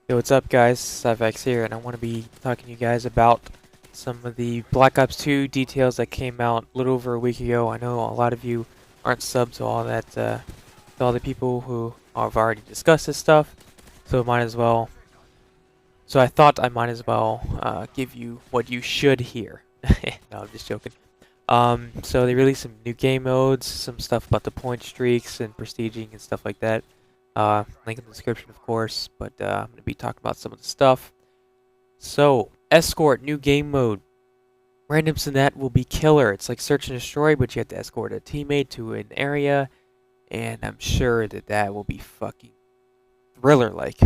Yo, what's up guys? Cyvex here, and I want to be talking to you guys about some of the Black Ops 2 details that came out a little over a week ago. I know a lot of you aren't subbed to all that, to all the people who have already discussed this stuff, so might as well. So I thought I might as well give you what you should hear. No, I'm just joking. So they released some new game modes, some stuff about the point streaks and prestiging and stuff like that. Link in the description, of course, but I'm going to be talking about some of the stuff. So, Escort, new game mode. Randoms in that will be killer. It's like search and destroy, but you have to escort a teammate to an area, and I'm sure that that will be fucking thriller-like.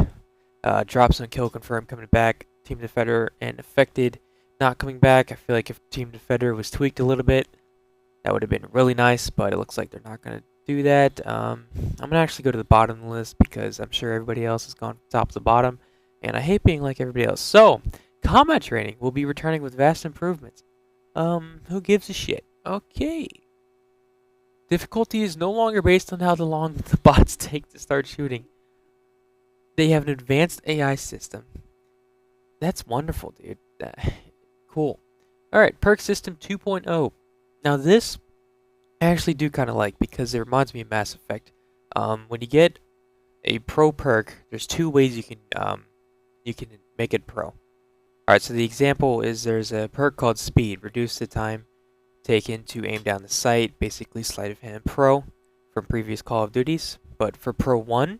Drops and kill confirmed coming back. Team Defender and Affected not coming back. I feel like if Team Defender was tweaked a little bit, that would have been really nice, but it looks like they're not going to do that. I'm going to actually go to the bottom of the list because I'm sure everybody else has gone from top to bottom, and I hate being like everybody else. So, combat training will be returning with vast improvements. Who gives a shit? Okay. Difficulty is no longer based on how long the bots take to start shooting. They have an advanced AI system. That's wonderful, dude. Cool. Alright, perk system 2.0. Now this I actually do kind of like because it reminds me of Mass Effect. When you get a pro perk, there's two ways you can make it pro. Alright, so the example is there's a perk called Speed. Reduce the time taken to aim down the sight, basically sleight of hand pro from previous Call of Duties. But for Pro 1,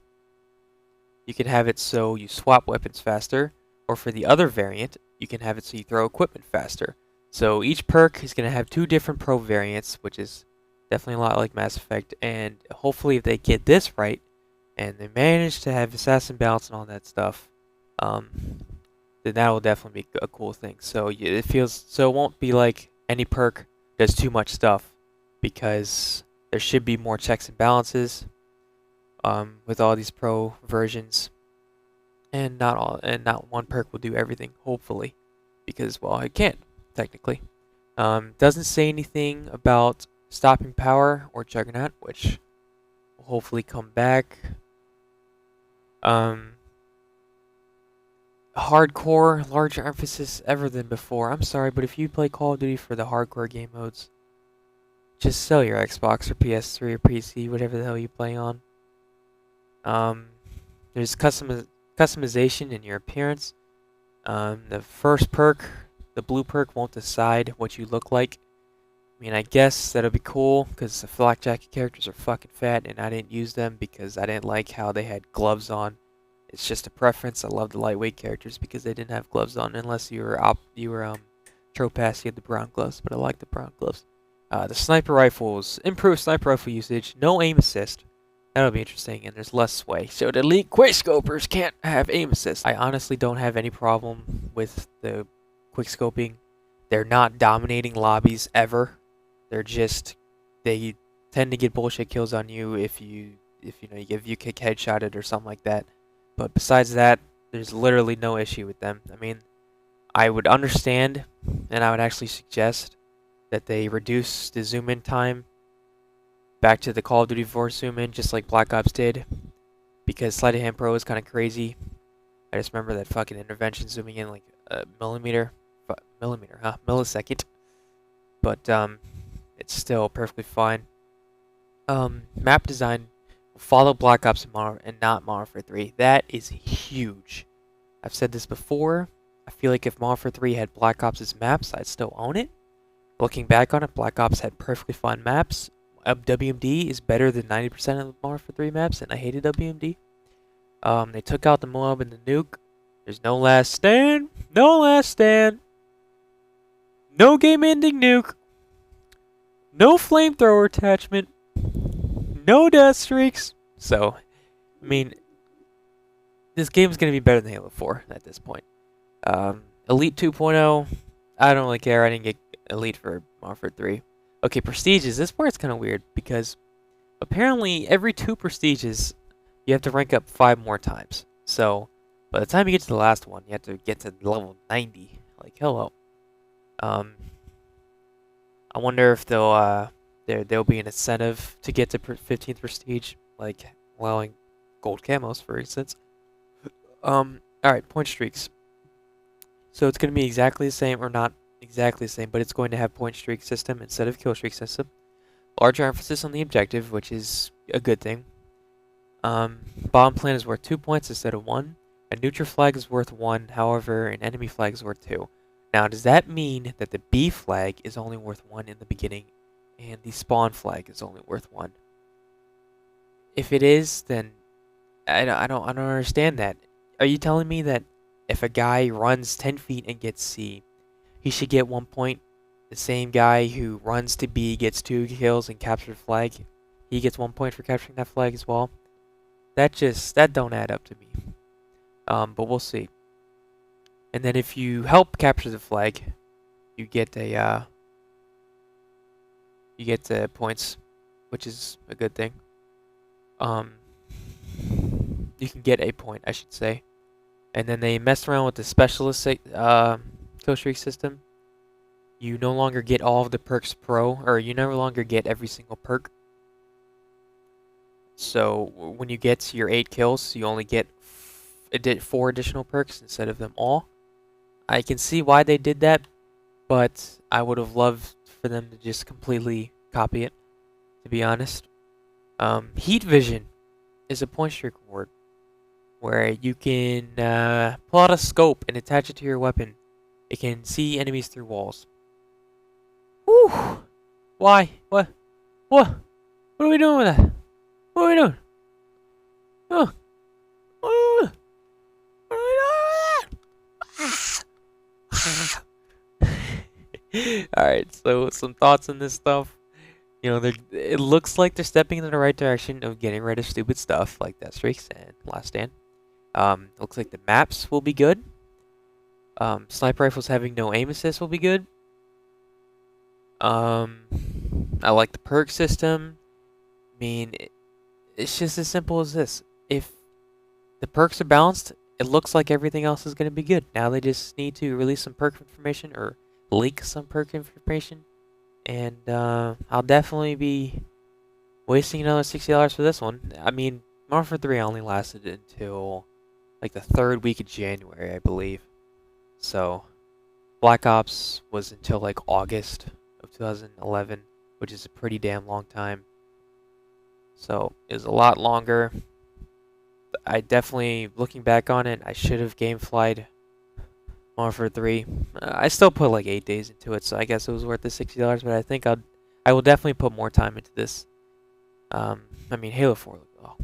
you can have it so you swap weapons faster, or for the other variant, you can have it so you throw equipment faster. So each perk is going to have two different pro variants, which is definitely a lot like Mass Effect, and hopefully if they get this right, and they manage to have assassin balance and all that stuff, then that will definitely be a cool thing. So it feels, so it won't be like any perk does too much stuff, because there should be more checks and balances with all these pro versions, and not one perk will do everything, hopefully, because, well, it can't technically. Doesn't say anything about stopping power or juggernaut, which will hopefully come back. Hardcore, larger emphasis ever than before. I'm sorry, but if you play Call of Duty for the hardcore game modes, just sell your Xbox or PS3 or PC, whatever the hell you play on. There's customization in your appearance. The first perk, the blue perk, won't decide what you look like. I mean, I guess that'll be cool, because the flak jacket characters are fucking fat, and I didn't use them because I didn't like how they had gloves on. It's just a preference. I love the lightweight characters because they didn't have gloves on, unless you were Tropass, you had the brown gloves, but I like the brown gloves. The sniper rifles, improved sniper rifle usage, no aim assist. That'll be interesting, and there's less sway. So the elite quickscopers can't have aim assist. I honestly don't have any problem with the quickscoping. They're not dominating lobbies ever. They're just, they tend to get bullshit kills on you if you kick headshotted or something like that. But besides that, there's literally no issue with them. I mean, I would understand, and I would actually suggest that they reduce the zoom in time back to the Call of Duty 4 zoom in, just like Black Ops did, because Sleight of Hand Pro is kind of crazy. I just remember that fucking intervention zooming in like a millisecond. But it's still perfectly fine. Map design will follow Black Ops and not Modern Warfare 3. That is huge. I've said this before. I feel like if Modern Warfare 3 had Black Ops' maps, I'd still own it. Looking back on it, Black Ops had perfectly fine maps. WMD is better than 90% of the Modern Warfare 3 maps, and I hated WMD. They took out the Moab and the nuke. There's no last stand. No last stand. No game-ending nuke. No flamethrower attachment. No death streaks. So, I mean, this game's going to be better than Halo 4 at this point. Elite 2.0, I don't really care. I didn't get Elite for Modern Warfare 3. Okay, prestiges. This part's kind of weird because apparently every 2 prestiges, you have to rank up 5 more times. So, by the time you get to the last one, you have to get to level 90. Like, hello. I wonder if there'll be an incentive to get to 15th prestige, like allowing gold camos, for instance. Alright, point streaks. So it's going to be exactly the same, or not exactly the same, but it's going to have point streak system instead of kill streak system. Larger emphasis on the objective, which is a good thing. Bomb plant is worth 2 points instead of 1. A neutral flag is worth 1, however, an enemy flag is worth 2. Now, does that mean that the B flag is only worth 1 in the beginning, and the spawn flag is only worth 1? If it is, then I don't understand that. Are you telling me that if a guy runs 10 feet and gets C, he should get 1 point? The same guy who runs to B gets 2 kills and captures the flag, he gets 1 point for capturing that flag as well? That don't add up to me. But we'll see. And then if you help capture the flag, you get points, which is a good thing. You can get a point, I should say. And then they messed around with the specialist kill streak system. You no longer get all of the perks pro, or you no longer get every single perk. So when you get to your 8 kills, you only get 4 additional perks instead of them all. I can see why they did that, but I would have loved for them to just completely copy it, to be honest. Heat vision is a point streak reward where you can pull out a scope and attach it to your weapon. It can see enemies through walls. Whew! Why? What? What? What are we doing with that? What are we doing? Oh. What are we doing with that? Alright, so some thoughts on this stuff. You know, it looks like they're stepping in the right direction of getting rid of stupid stuff like Death Streaks and Last Stand. Looks like the maps will be good. Sniper rifles having no aim assist will be good. I like the perk system. I mean, it's just as simple as this. If the perks are balanced, it looks like everything else is going to be good. Now they just need to release some perk information or leak some perk information. And I'll definitely be wasting another $60 for this one. I mean, Modern Warfare 3 only lasted until like the 3rd week of January, I believe. So Black Ops was until like August of 2011, which is a pretty damn long time. So it was a lot longer. I definitely, looking back on it, I should have gameflied Modern Warfare 3. I still put like 8 days into it, so I guess it was worth the $60. But I think I will definitely put more time into this. I mean, Halo 4. Oh.